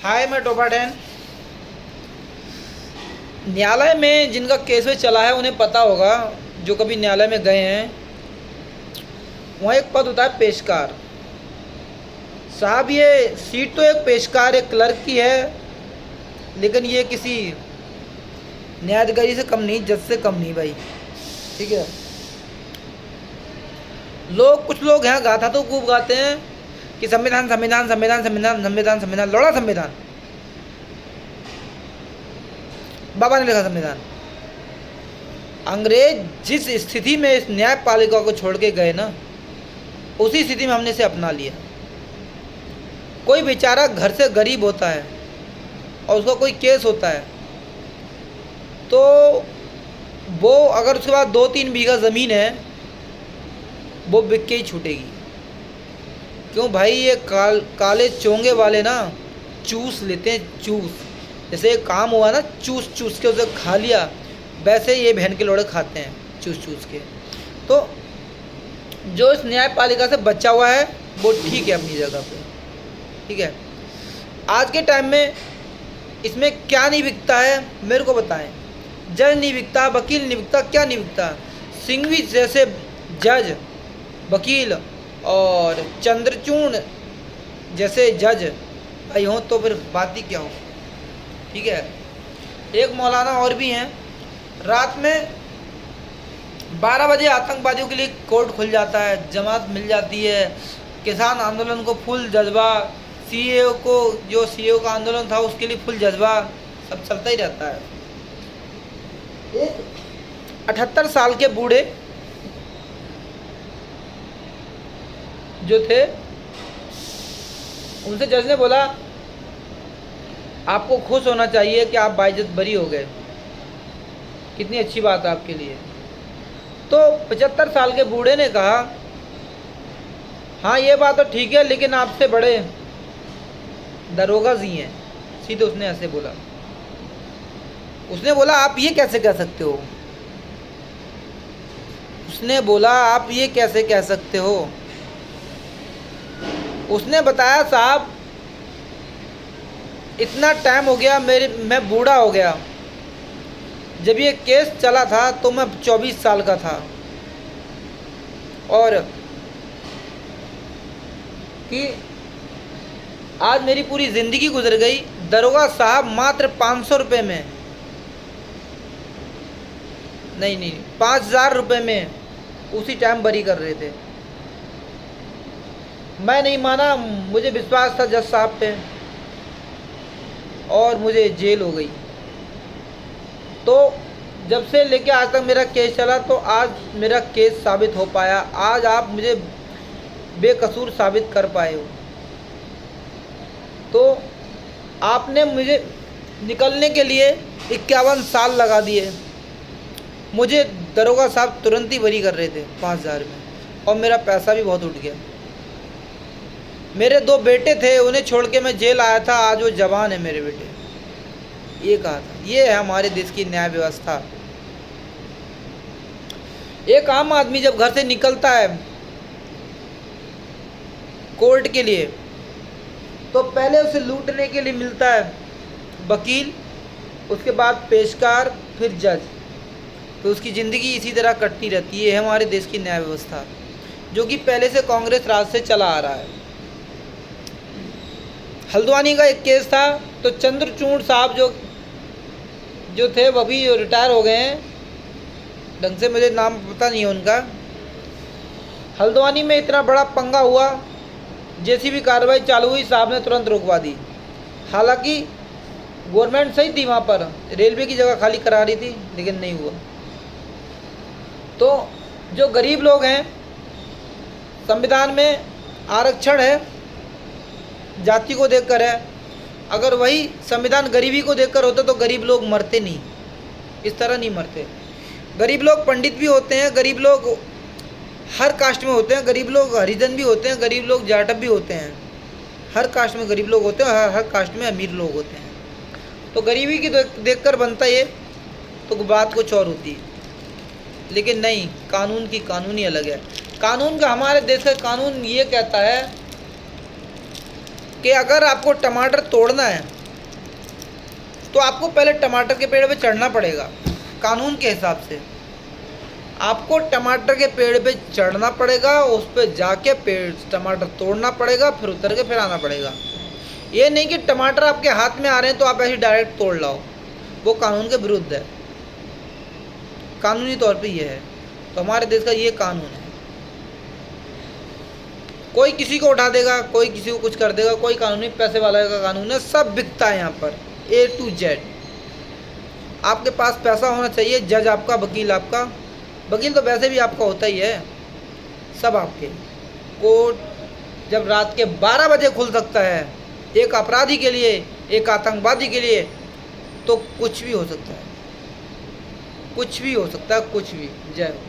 हाय, मैं टोपाडैन। न्यायालय में जिनका केस में चला है उन्हें पता होगा, जो कभी न्यायालय में गए हैं। वहाँ एक पद होता है पेशकार साहब। ये सीट तो एक पेशकार एक क्लर्क की है, लेकिन ये किसी न्यायाधिकारी से कम नहीं, जज से कम नहीं भाई। ठीक है। कुछ लोग यहाँ गाथा तो खूब गाते हैं कि संविधान संविधान संविधान संविधान संविधान संविधान, लौड़ा संविधान, बाबा ने लिखा संविधान। अंग्रेज जिस स्थिति में इस न्यायपालिका को छोड़ के गए ना, उसी स्थिति में हमने इसे अपना लिया। कोई बेचारा घर से गरीब होता है और उसका कोई केस होता है, तो वो अगर उसके पास 2-3 बीघा ज़मीन है, वो बिक के ही छूटेगी। क्यों भाई? ये काले चोंगे वाले ना चूस लेते हैं, चूस। जैसे एक काम हुआ ना, चूस चूस के उसे खा लिया, वैसे ये बहन के लोड़े खाते हैं चूस चूस के। तो जो इस न्यायपालिका से बचा हुआ है वो ठीक है अपनी जगह पे। ठीक है। आज के टाइम में इसमें क्या नहीं बिकता है मेरे को बताएं। जज नहीं बिकता, वकील नहीं बिकता, क्या नहीं बिकता? सिंघवी जैसे जज, वकील और चंद्रचूड़ जैसे जज भाई हों तो फिर बात ही क्या हो। ठीक है। एक मौलाना और भी हैं। रात में 12 बजे आतंकवादियों के लिए कोर्ट खुल जाता है, जमात मिल जाती है, किसान आंदोलन को फुल जज्बा, सीएओ को, जो सीएओ का आंदोलन था उसके लिए फुल जज्बा, सब चलता ही रहता है। एक 78 साल के बूढ़े जो थे, उनसे जज ने बोला आपको खुश होना चाहिए कि आप बाइज्जत बरी हो गए, कितनी अच्छी बात है आपके लिए। तो 75 साल के बूढ़े ने कहा हाँ ये बात तो ठीक है, लेकिन आपसे बड़े दरोगा जी हैं। सीधे उसने ऐसे बोला। उसने बोला आप ये कैसे कह सकते हो? उसने बोला आप ये कैसे कह सकते हो? उसने बताया साहब इतना टाइम हो गया, मैं बूढ़ा हो गया। जब ये केस चला था तो मैं 24 साल का था, और कि आज मेरी पूरी ज़िंदगी गुजर गई। दरोगा साहब मात्र 500 रुपये में, नहीं 5000 रुपये में उसी टाइम बरी कर रहे थे। मैं नहीं माना, मुझे विश्वास था जज साहब पे, और मुझे जेल हो गई। तो जब से लेके आज तक मेरा केस चला, तो आज मेरा केस साबित हो पाया। आज आप मुझे बेकसूर साबित कर पाए हो। तो आपने मुझे निकलने के लिए 51 साल लगा दिए। मुझे दरोगा साहब तुरंत ही बरी कर रहे थे 5000 में, और मेरा पैसा भी बहुत उठ गया। मेरे 2 बेटे थे, उन्हें छोड़ के मैं जेल आया था। आज वो जवान है मेरे बेटे। ये कहा था। ये है हमारे देश की न्याय व्यवस्था। एक आम आदमी जब घर से निकलता है कोर्ट के लिए, तो पहले उसे लूटने के लिए मिलता है वकील, उसके बाद पेशकार, फिर जज। तो उसकी ज़िंदगी इसी तरह कटती रहती है। हमारे देश की न्याय व्यवस्था, जो कि पहले से कांग्रेस राज से चला आ रहा है। हल्द्वानी का एक केस था, तो चंद्रचूड़ साहब जो थे वो भी रिटायर हो गए हैं, ढंग से मुझे नाम पता नहीं है उनका। हल्द्वानी में इतना बड़ा पंगा हुआ, जेसीबी कार्रवाई चालू हुई, साहब ने तुरंत रुकवा दी। हालांकि गवर्नमेंट सही थी, वहाँ पर रेलवे की जगह खाली करा रही थी, लेकिन नहीं हुआ। तो जो गरीब लोग हैं, संविधान में आरक्षण है, जाति को देखकर है। अगर वही संविधान गरीबी को देखकर होता तो गरीब लोग मरते नहीं, इस तरह नहीं मरते। गरीब लोग पंडित भी होते हैं, गरीब लोग हर कास्ट में होते हैं, गरीब लोग हरिजन भी होते हैं, गरीब लोग जाटव भी होते हैं। हर कास्ट में गरीब लोग होते हैं, हर कास्ट में अमीर लोग होते हैं। तो गरीबी की देखकर बनता ये, तो बात कुछ और होती है। लेकिन नहीं, कानून की कानून ही अलग है। कानून का, हमारे देश का कानून ये कहता है कि अगर आपको टमाटर तोड़ना है तो आपको पहले टमाटर के पेड़ पे चढ़ना पड़ेगा। कानून के हिसाब से आपको टमाटर के पेड़ पे चढ़ना पड़ेगा, उस पर जाके पेड़ टमाटर तोड़ना पड़ेगा, फिर उतर के फिर आना पड़ेगा। ये नहीं कि टमाटर आपके हाथ में आ रहे हैं तो आप ऐसे डायरेक्ट तोड़ लाओ, वो कानून के विरुद्ध है। कानूनी तौर पे ये है, तो हमारे देश का ये कानून है। कोई किसी को उठा देगा, कोई किसी को कुछ कर देगा, कोई कानून नहीं, पैसे वाला का कानून है, सब बिकता है यहाँ पर A to Z। आपके पास पैसा होना चाहिए, जज आपका, वकील आपका, वकील तो वैसे भी आपका होता ही है, सब आपके। कोर्ट जब रात के 12 बजे खुल सकता है एक अपराधी के लिए, एक आतंकवादी के लिए, तो कुछ भी हो सकता है, कुछ भी हो सकता है, कुछ भी। जय हो।